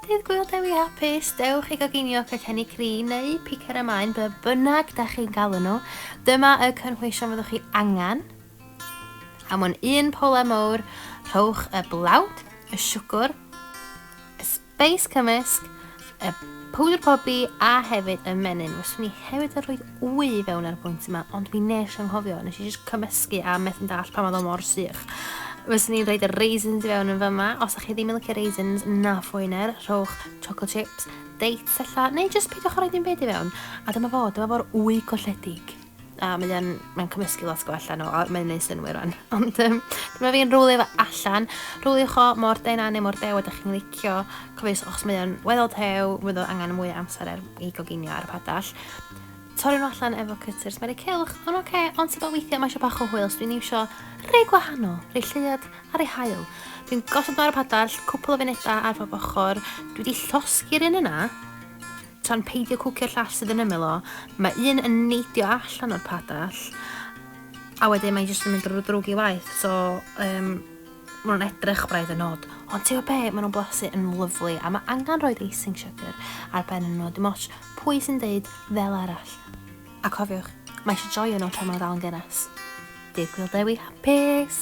Dydd Gwyl Dewi hapus, dewch i goginio cacenni cri neu picer y maen, bynnag da chi'n galw nhw. Dyma y cynhwysion fyddwch chi angen. A mewn un pola mawr, rhowch y blawd, y siwgr, y sbeis cymysg, y powdr pobi a hefyd y menyn. Fyswn ni hefyd yn rhoi wy fewn ar y pwynt yma, ond mi nes yn nghofio, nes i jyst cymysgu a methu dall pan oedd o mor sych. Fyswn ni'n rhoi y raisins i fewn yn fyma. Os ydych chi ddim yn licio raisins na ffwyner, rhowch chocolate chips, dates ella, neu jyst peidiwch o roi dim byd i fewn. A dyma fo'r wy golledig. A mae'n cymysgu lot go allan o, mae'n neud synwyr rhan. Ond dyma fi'n rwlio fe allan. Rwliwch o mor dena neu mor dew ydych chi'n licio. Cofiwch os mae'n weddol tew, fydd o angen mwy o amser i goginio ar y padall. Torri nhw allan efo cutters, mae'n ei cilch, ond oce, ond sy'n bod weithiau mae eisiau bach o hwyl, so dwi'n iwsio rhai gwahanol, rhai lleiad a rhai hael. Dwi'n gosod nhw ar y padall, cwpl o funudau ar pob ochr, dwi wedi llosgu'r un yna, tra'n peidio cwcio'r llall sydd yn ymyl o, mae un yn neidio allan o'r padall, a wedyn mae'n jyst yn mynd drwg i waith, so maen nhw'n edrych braidd yn nod. Ond ti'n gwybod be, maen nhw'n blasu yn lyflu, a mae angen roed icing sugar ar ben yn nhw, dim ots pwy sy'n deud fel arall. A cofiwch, mae eisiau joio nhw tra maen nhw dal yn gynas. Dydd Gwyl Dewi hapus!